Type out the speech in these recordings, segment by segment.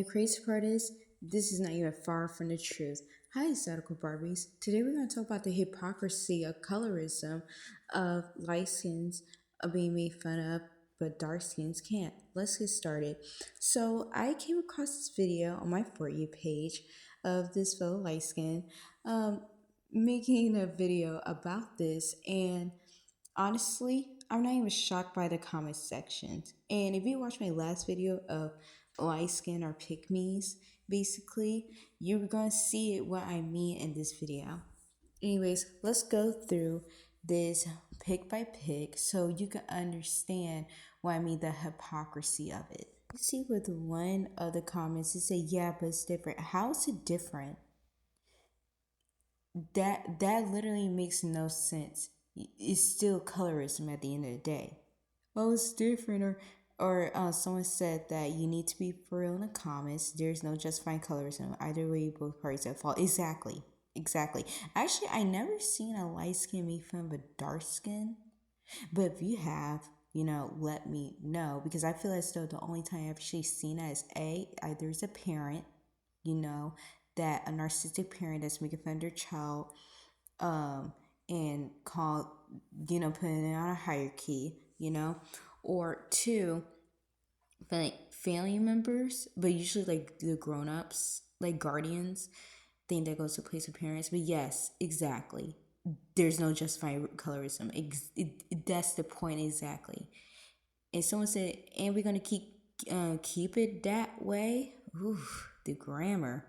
the crazy part is, this is not even far from the truth. Hi, Exotical Barbies. Today we're going to talk about the hypocrisy of colorism, of light skins being made fun of, but dark skins can't. Let's get started. So I came across this video on my For You page of this fellow light skin making a video about this, and honestly, I'm not even shocked by the comment sections. And if you watch my last video of light skin or pick me's, basically, you're gonna see what I mean in this video. Anyways, let's go through this pick by pick so you can understand what I mean, the hypocrisy of it. You see with one of the comments, it say, yeah, but it's different. How is it different? That literally makes no sense. It's still colorism at the end of the day. Well, it's different, or someone said that you need to be for real in the comments. There's no justifying colorism. Either way, both parties at fault. Exactly. Actually, I never seen a light skin make fun of a dark skin. But if you have, let me know, because I feel as though the only time I've actually seen that is either as a parent, that a narcissistic parent that's making fun of their child, and putting it on a hierarchy, or two, like family members, but usually like the grown-ups, like guardians, thing that goes to place of parents. But yes, exactly. There's no justifying colorism. That's the point exactly. And someone said, and we're gonna keep it that way. Oof, the grammar.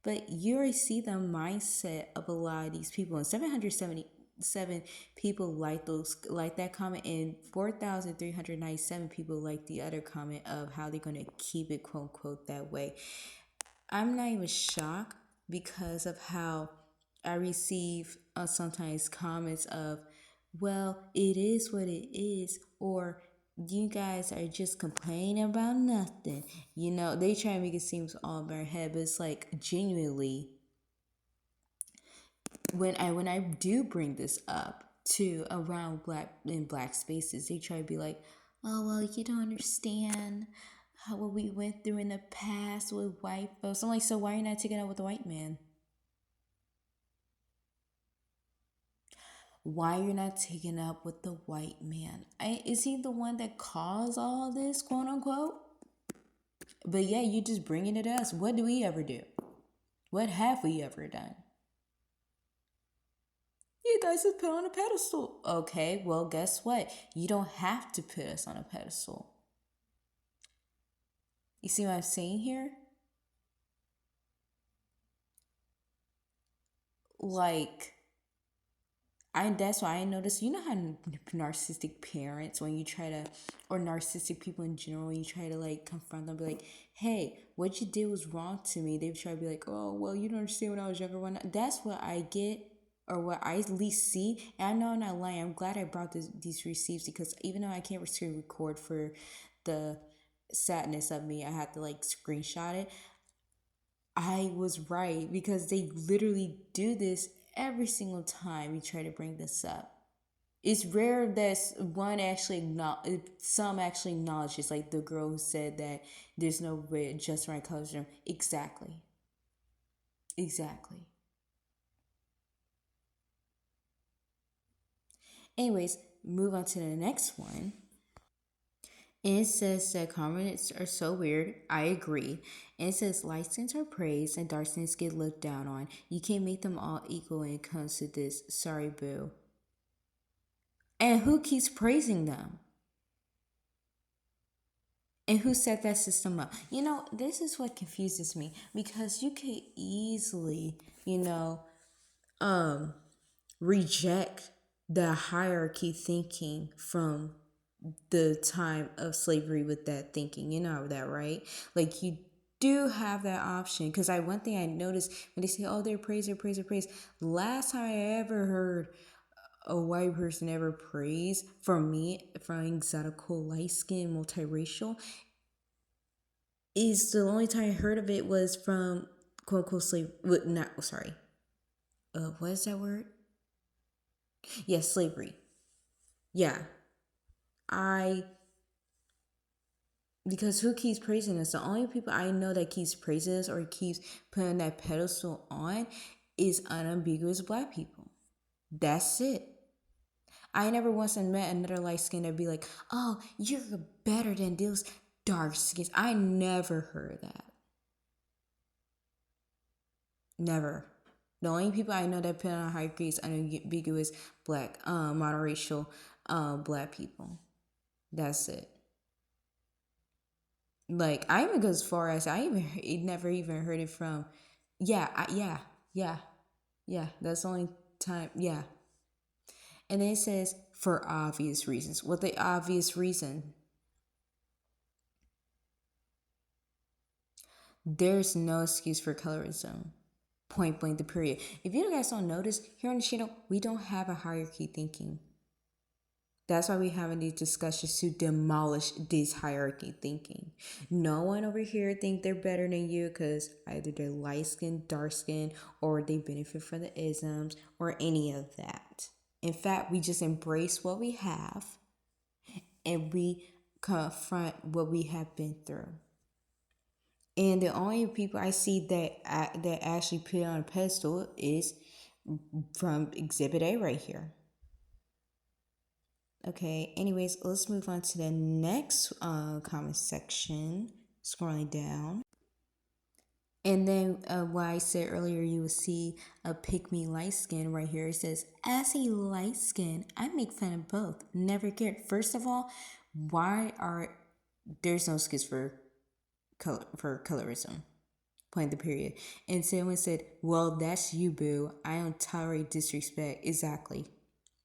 But you already see the mindset of a lot of these people. And 777 people like that comment, and 4,397 people like the other comment of how they're gonna keep it quote unquote that way. I'm not even shocked because of how I receive sometimes comments of, well, it is what it is, or you guys are just complaining about nothing. They try to make it seem all in their head, but it's like genuinely, when I do bring this up to around black spaces, they try to be like, oh well, you don't understand what we went through in the past with white folks. I'm like, so why are you not taking up with the white man? Why you're not taking up with the white man? Is he the one that caused all this, quote unquote? But yeah, you just bringing it to us. What do we ever do? What have we ever done? You guys is put on a pedestal. Okay, well, guess what? You don't have to put us on a pedestal. You see what I'm saying here? Like, that's why I noticed, how narcissistic parents, when you try to, or narcissistic people in general, when you try to like confront them, be like, hey, what you did was wrong to me. They try to be like, oh, well, you don't understand when I was younger. That's what I get, or what I at least see. And I know I'm not lying. I'm glad I brought these receipts, because even though I can't screen record for the sadness of me, I had to like screenshot it. I was right, because they literally do this every single time we try to bring this up. It's rare that some actually acknowledges, like the girl who said that there's no way just right colorism. Exactly. Anyways, move on to the next one. And it says that comments are so weird. I agree. And it says light skins are praised and dark skins get looked down on. You can't make them all equal when it comes to this. Sorry, boo. And who keeps praising them? And who set that system up? This is what confuses me, because you can easily, reject the hierarchy thinking from the time of slavery with that thinking. You know that, right? Like, you do have that option. Because one thing I noticed when they say, oh, they're praise. Last time I ever heard a white person ever praise, from exotical, light skin, multiracial, is the only time I heard of it was from quote unquote slave. What is that word? Yes, slavery. Yeah, I Because who keeps praising us? The only people I know that keeps praising us or keeps putting that pedestal on is unambiguous black people. That's it. I never once met another light skin that'd be like, oh, you're better than those dark skins. I never heard that. Never. The only people I know that put on hierarchy is unambiguous black, monoracial, black people. That's it. Like I even go as far as never even heard it from. Yeah, yeah. That's the only time. Yeah, and then it says for obvious reasons. What the obvious reason? There's no excuse for colorism. Point blank the period. If you guys don't notice, here on the channel, we don't have a hierarchy thinking. That's why we're having these discussions to demolish this hierarchy thinking. No one over here think they're better than you because either they're light skinned, dark skinned, or they benefit from the isms or any of that. In fact, we just embrace what we have and we confront what we have been through. And the only people I see that actually put it on a pedestal is from Exhibit A right here. Okay, anyways, let's move on to the next comment section. Scrolling down. And then what I said earlier, you will see a pick me light skin right here. It says, as a light skin, I make fun of both. Never cared. First of all, why are there's no skits for colorism? Point the period. And someone said, well, that's you, boo. I don't tolerate disrespect. Exactly.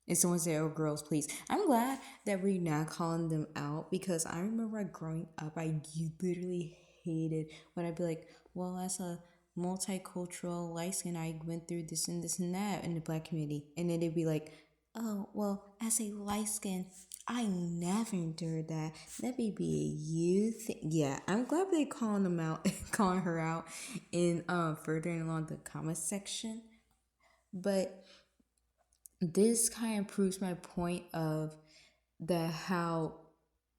And someone said, oh, girls, please. I'm glad that we're not calling them out because I remember growing up, I literally hated when I'd be like, well, as a multicultural light skin, I went through this and this and that in the black community. And then they'd be like, oh, well, as a light skin, I never endured that. That may be a you thing. Yeah, I'm glad they calling them out, calling her out in furthering along the comment section. But this kind of proves my point of how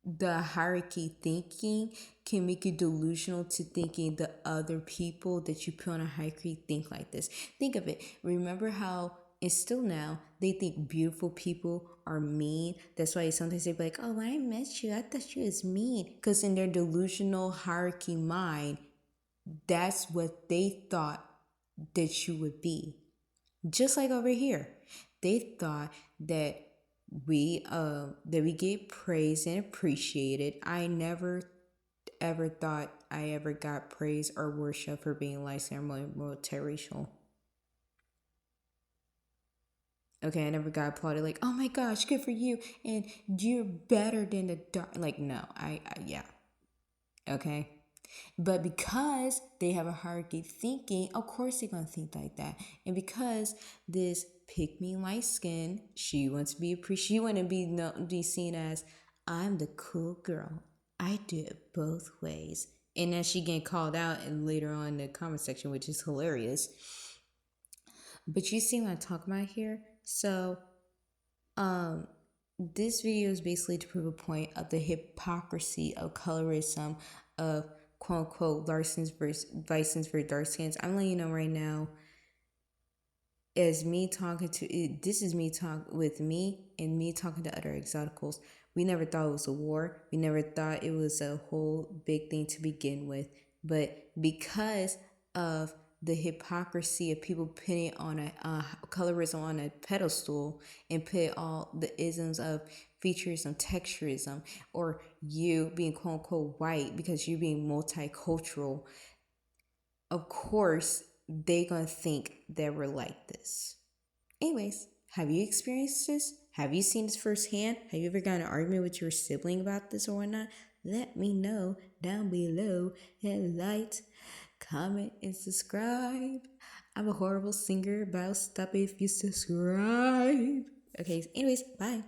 the hierarchy thinking can make you delusional to thinking the other people that you put on a hierarchy think like this. Think of it. Remember how and still now they think beautiful people are mean. That's why sometimes they be like, oh, when I met you, I thought you was mean. Because in their delusional hierarchy mind, that's what they thought that you would be. Just like over here, they thought that we get praised and appreciated. I never ever thought I ever got praise or worship for being light skinned or multiracial. Okay, I never got applauded like, oh my gosh, good for you, and you're better than the dark. Like, no, yeah, okay. But because they have a hierarchy thinking, of course they're gonna think like that. And because this pick me light skin, she wants to be appreciated. She want to be seen as I'm the cool girl. I do it both ways. And then she getting called out and later on in the comment section, which is hilarious. But you see what I'm talking about here? So this video is basically to prove a point of the hypocrisy of colorism, of quote unquote Larson's versus Bison's for dark skins. I'm letting you know right now, as me talking to this is me talk with me and me talking to other exoticals. We never thought it was a war. We never thought it was a whole big thing to begin with. But because of the hypocrisy of people putting on a colorism on a pedestal and put all the isms of featurism, texturism, or you being quote unquote white because you're being multicultural, of course they gonna think that we're like this. Anyways, have you experienced this? Have you seen this firsthand? Have you ever got in an argument with your sibling about this or whatnot? Let me know down below and like, comment, and subscribe. I'm a horrible singer, but I'll stop it if you subscribe. Okay, anyways, bye.